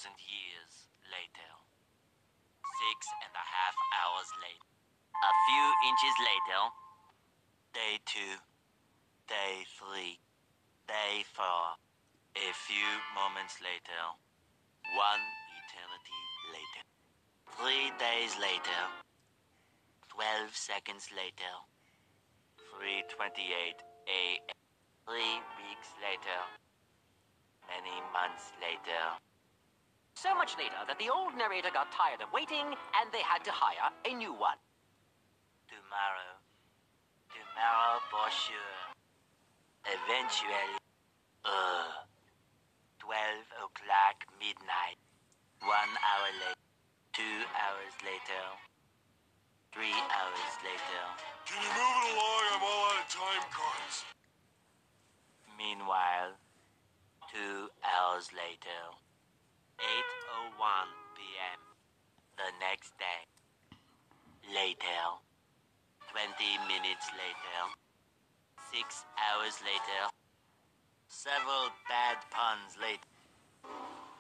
years later. 6.5 hours later. A few inches later. Day 2. Day 3. Day 4. A few moments later. 1 eternity later. 3 days later. 12 seconds later. 3:28 a.m. 3 weeks later. Many months later. So much later that the old narrator got tired of waiting and they had to hire a new one. Tomorrow. Tomorrow for sure. Eventually. 12 o'clock midnight. 1 hour later. 2 hours later. 3 hours later. Can you move it along? I'm all out of time cards. Meanwhile, 2 hours later. 8:01 p.m. The next day. Later. 20 minutes later. 6 hours later. Several bad puns later.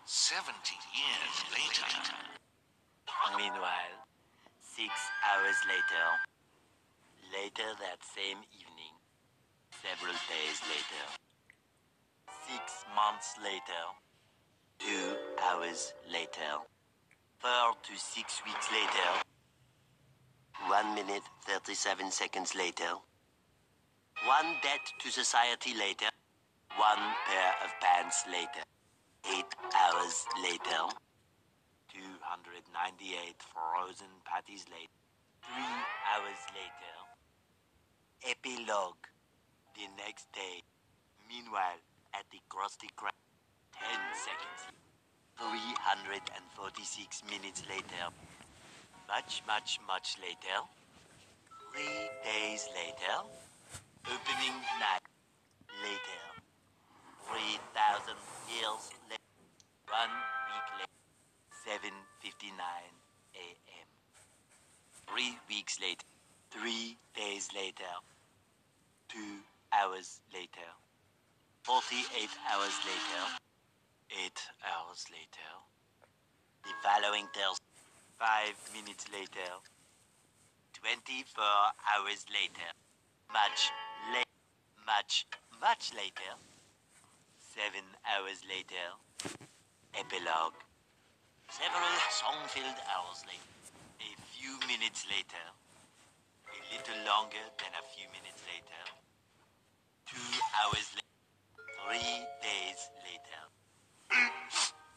70 years later. Meanwhile, 6 hours later. Later that same evening. Several days later. 6 months later. 2 hours later. 4 to 6 weeks later. 1 minute, 37 seconds later. 1 debt to society later. 1 pair of pants later. 8 hours later. 298 frozen patties later. 3 hours later. Epilogue. The next day. Meanwhile, at the Krusty Krab. 10 seconds. 346 minutes later. Much later. 3 days later. Opening night. Later. 3,000 years later. 1 week later. 7:59 a.m. 3 weeks later. 3 days later. 2 hours later. 48 hours later. 8 hours later. The following Thursday. 5 minutes later. 24 hours later. Much later. 7 hours later. Epilogue. Several song-filled hours later. A few minutes later. A little longer than a few minutes later. 2 hours later. 3 days later.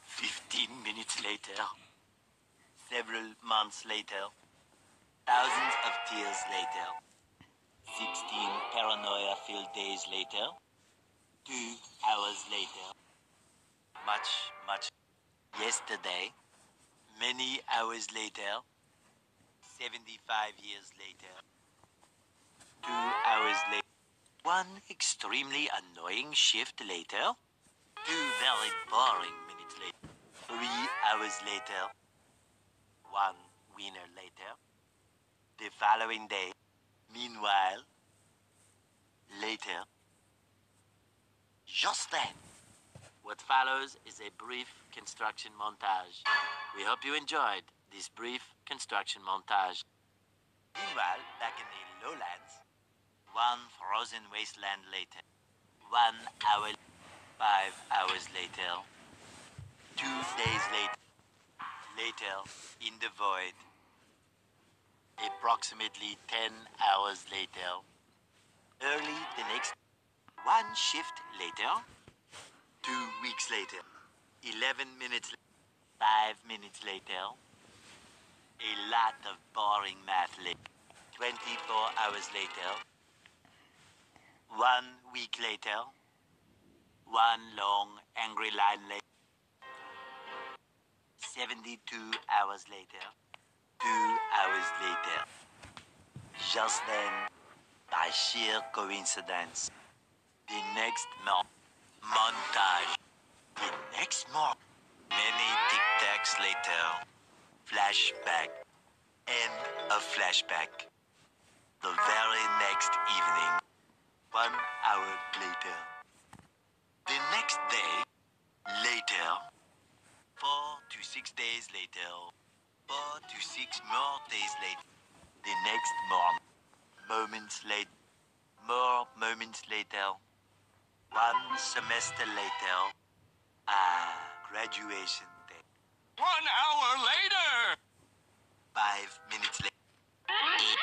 15 minutes later. Several months later. Thousands of tears later. 16 paranoia-filled days later. 2 hours later. Much yesterday. Many hours later. 75 years later. 2 hours later. 1 extremely annoying shift later. 2 very boring minutes later. 3 hours later. 1 winner later. The following day. Meanwhile. Later. Just then. What follows is a brief construction montage. We hope you enjoyed this brief construction montage. Meanwhile, back in the lowlands. 1 frozen wasteland later. 1 hour. 5 hours later. 2 days later. Later, in the void. Approximately 10 hours later. Early the next. 1 shift later. 2 weeks later. 11 minutes later. 5 minutes later. A lot of boring math later. 24 hours later. 1 week later. 1 long angry line later. 72 hours later. 2 hours later. Just then, by sheer coincidence, the next montage. The next many tic-tacs later. Flashback. End of flashback. The very next evening. 1 hour later. The next day. Later. 4 6 days later. 4 to 6 more days later. The next morning. Moments later. More moments later. 1 semester later. Graduation day. 1 hour later! 5 minutes later.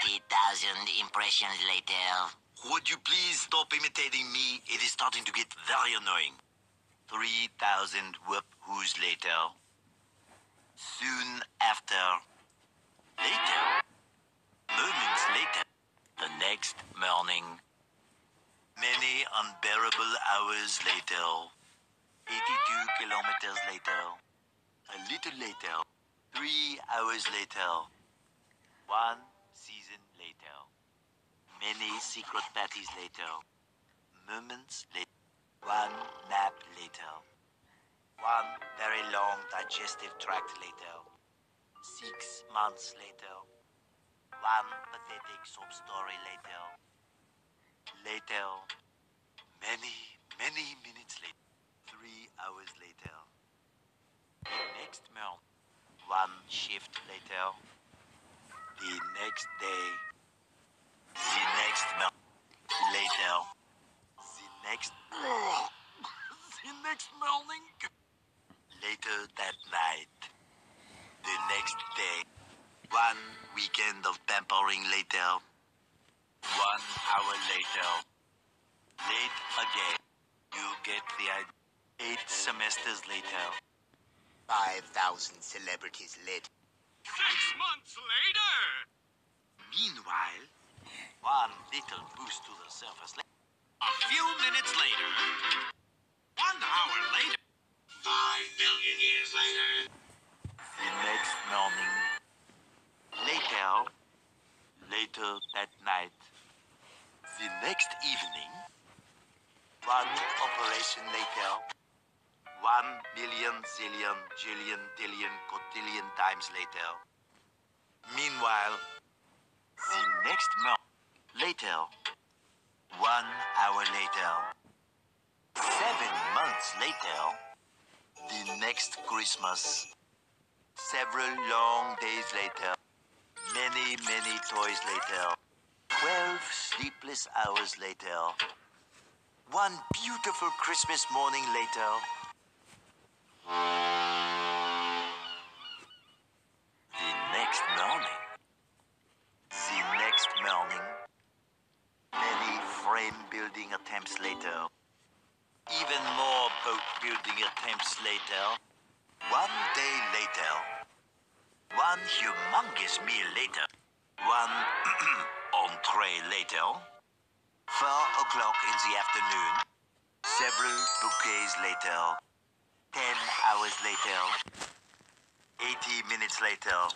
80,000 impressions later. Would you please stop imitating me? It is starting to get very annoying. 3,000 whoop-whoos later. Soon after. Later. Moments later. The next morning. Many unbearable hours later. 82 kilometers later. A little later. 3 hours later. 1 season later. Many secret parties later. Moments later. 1 nap later. 1 very long digestive tract later. 6 months later. 1 pathetic sob story later. Later. Many, many minutes later. 3 hours later. The next morning. 1 shift later. The next day. The next morning. Later. The next... the next morning. Later that night. The next day. 1 weekend of pampering later. 1 hour later. Late again. You get the idea. 8 semesters later. 5,000 celebrities later. 6 months later! Meanwhile, 1 little boost to the surface later. A few minutes later. 1 hour later. 5 million years later. The next morning. Later. Later that night. The next evening. 1 operation later. 1 billion, zillion, jillion, dillion, cotillion times later. Meanwhile, the next month. Later. 1 hour later. 7 months later. The next Christmas. Several long days later. Many, many toys later. 12 sleepless hours later. 1 beautiful Christmas morning later. The next morning. The next morning. Many frame building attempts later. Even more boat building attempts later. 1 day later. 1 humongous meal later. 1 entree later. 4 o'clock in the afternoon. Several bouquets later. 10 hours later. 80 minutes later.